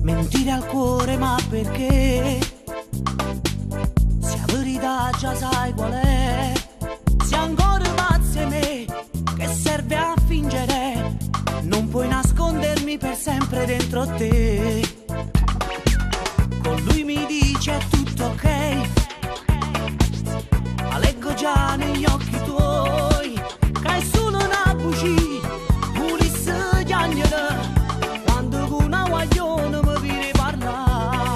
Mentire al cuore, ma perché? Se la verità già sai qual è, se ancora pazzi a me, che serve a fingere? Non puoi nascondermi per sempre dentro te. Con lui mi dice tutto ok, ma leggo già negli occhi tuoi che è solo una bugia, pulisse gli angeli quando con una guaglione mi viene parlare.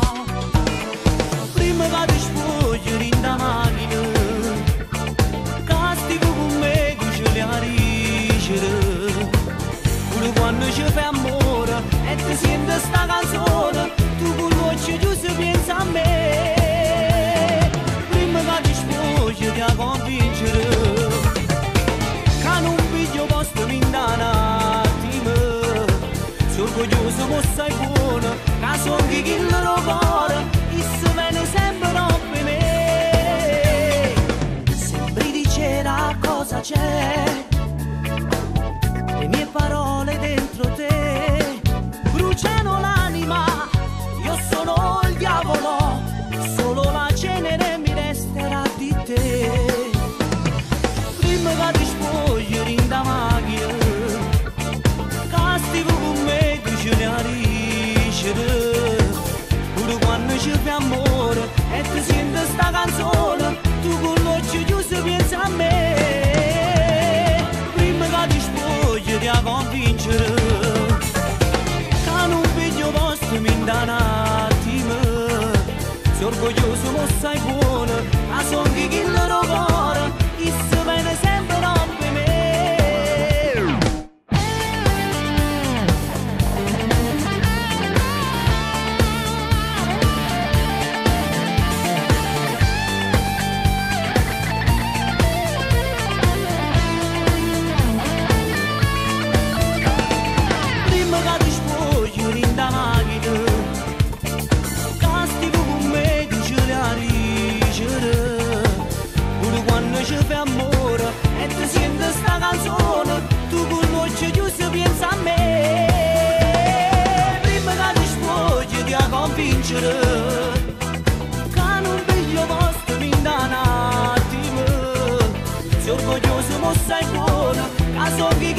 Prima che ti spogli in da macchina, castigo con me che ce le arricere. Pure quando ci fai amore e ti senti sta canzone, tu con l'occhio chiuso pensa a me. Prima che ti spogli ti a convincere che non piglio posto in da un attimo. Sono orgoglioso ma sei buono, che sono chi lo cuore, e se viene sempre per me. Sembri dicere cosa c'è, le mie parole dentro te bruciano l'anima. Io sono il diavolo, solo la cenere mi resterà di te. Prima che ti spogli in da macchina, castigo con me che ce ne arricere. Pure quando ci fai amore e ti senti sta canzone, tu con l'occhio chiuso pensa a me. Prima che ti spogli ti a convincere che non piglio posto in da un attimo. Sei orgoglioso ma sei buono, ma sono chi lo cuore, e se viene sempre per me. Prima che ti spogli in da macchina, castigo con me che ce le arricere. Pure quando ci fai amore e ti senti sta canzone, tu con l'occhio chiuso pensa a me. Prima che ti spogli ti a convincere che non piglio posto in da un attimo. Sei orgoglioso ma sei buono, che so chi